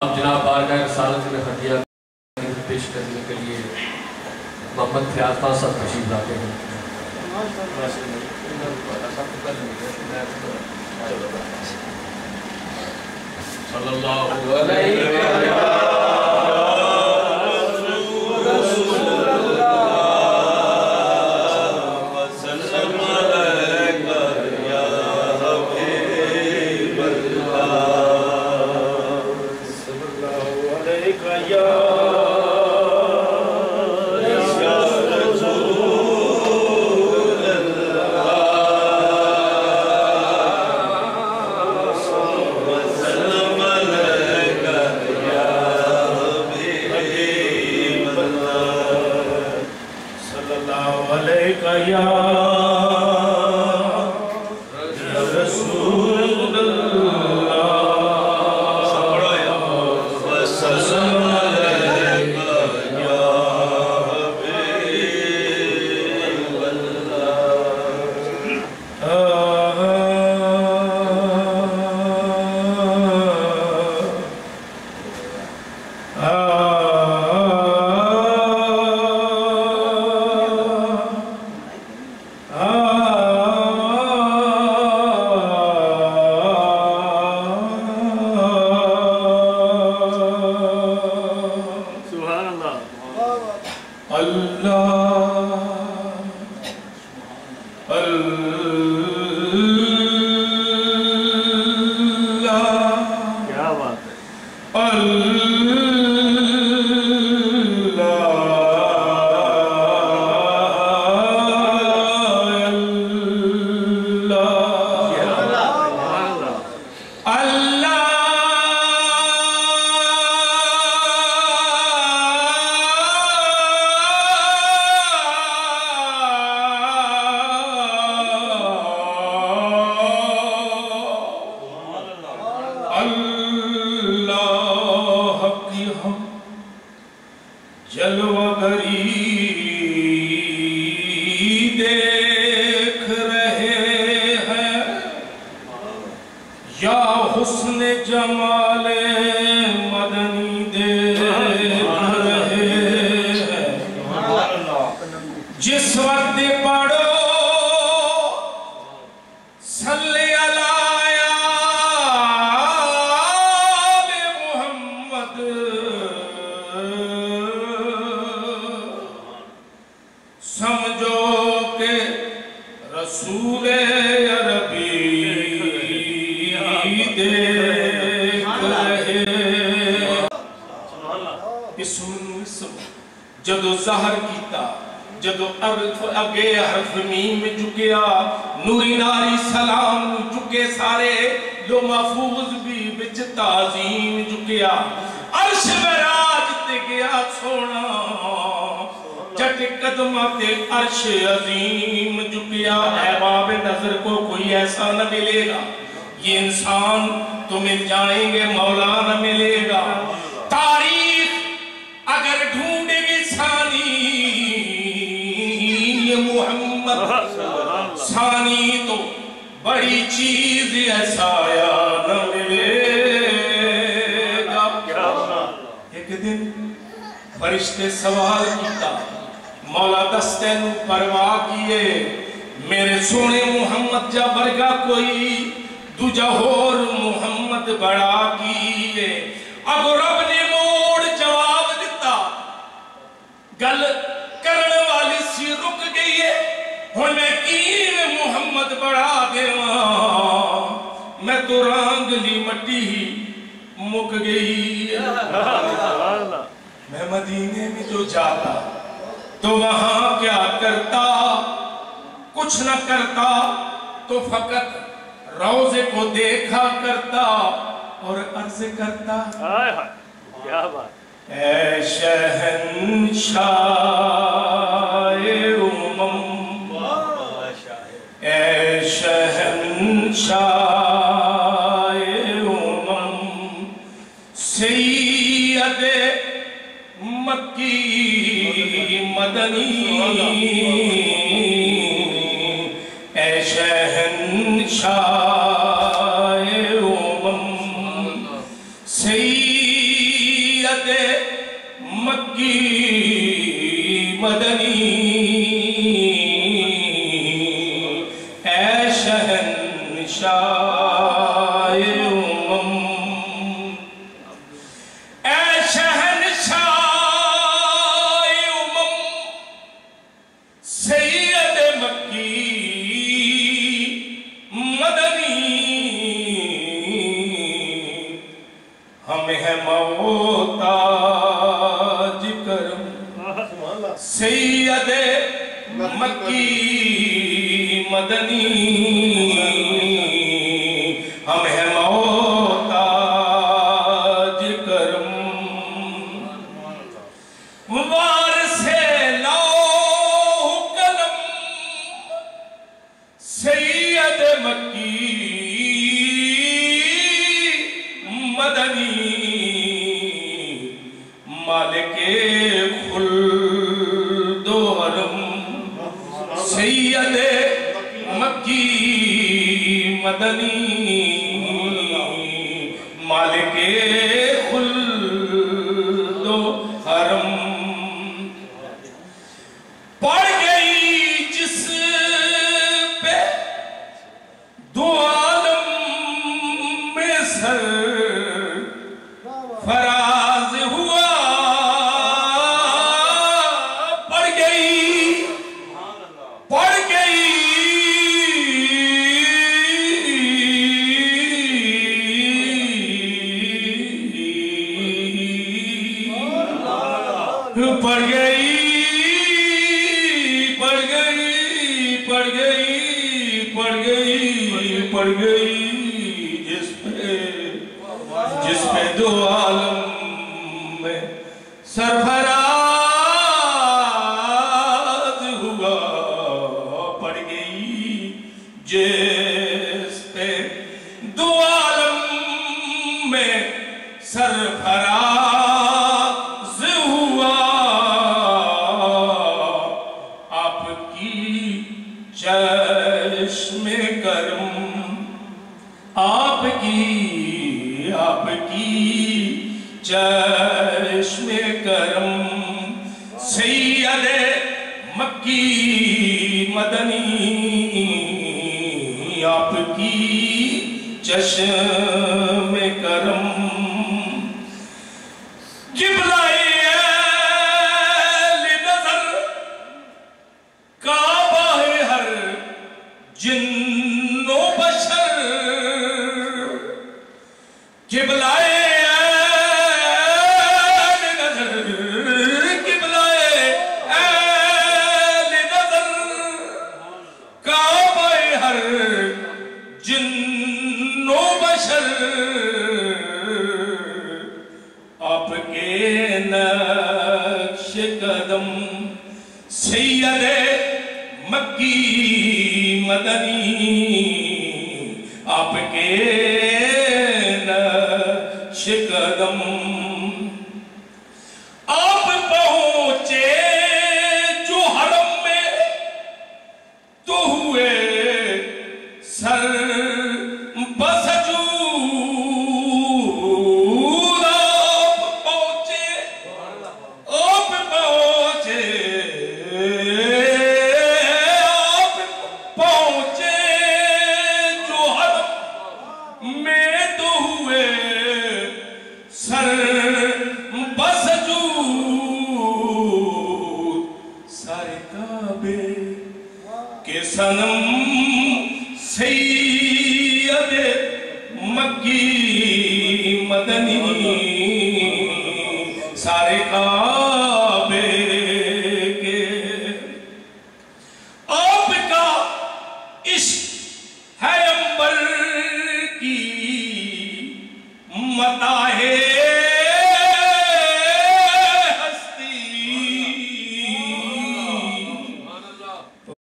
جناب بارگاہ رسالت میں ہدیہ پیش کرنے کے لیے محمد فیاض خان صاحب تشریف لاتے ہیں. صلی اللہ علیہ جدو ظاہر کیتا جدو اگے حرف میم جکیا نوری ناری سلام جکے سارے لو محفوظ بھی بچ تعظیم جکیا عرش براج تے گیا سونا جٹ قدمات عرش عظیم جکیا. احباب نظر کو کوئی ایسا نہ ملے گا یہ انسان تو مل جائیں گے مولا نہ ملے گا. تاریخ اگر ڈھونڈے گی محمد ثانی تو بڑی چیز ایسا یا نہ ملے گا. ایک دن فرشتے سوال کیتا مولا دستین پرواہ کیے میرے سونے محمد جا برگا کوئی دو جہور محمد بڑا کیے. اب رب نے موڑ جواب دیتا گل کرن والی سی رک گئی ہے ہن میں کیویں محمد بڑھا دیواں میں تو رانگلی مٹی ہی مک گئی ہے. میں مدینے میں جو جاتا تو وہاں کیا کرتا کچھ نہ کرتا تو فقط روزے کو دیکھا کرتا اور عرض کرتا کیا بات اے شہنشاہ امم اے شہنشاہ امم سید مکی مدنی اے شہنشاہ امم سید سید مکی مدنی اے شہنشاہ امم اے شہنشاہ امم سید مکی مدنی ہمیں ہے محتاج کرم سید مکی مدنی ہم ہے محتاج کرم وارث لوح قلم سید مکی مدنی مالک خلد و حرم سید مکی مدنی مالک خلد و حرم پڑ گئی جس پہ دو عالم میں سر فراز ہوا پڑ گئی پڑ گئی جس پہ دو عالم میں سرفراز ہوا پڑ گئی جس پہ دو عالم میں سرفراز ہوا آپ کی چشم کرم آپ کی چشم کرم سید مکی مدنی آپ کی چشم کرم قبلۂ اہل نظر کعبہ ہر جن و بشر قبلۂ آپ کے نقش قدم سید مکی مدنی آپ کے نقش قدم آپ پہنچے جو حرم میں تو ہوئے سر سنم سید مکی مدنی سارے کعبے کے آپ کا عشق ہے عنبر کی متا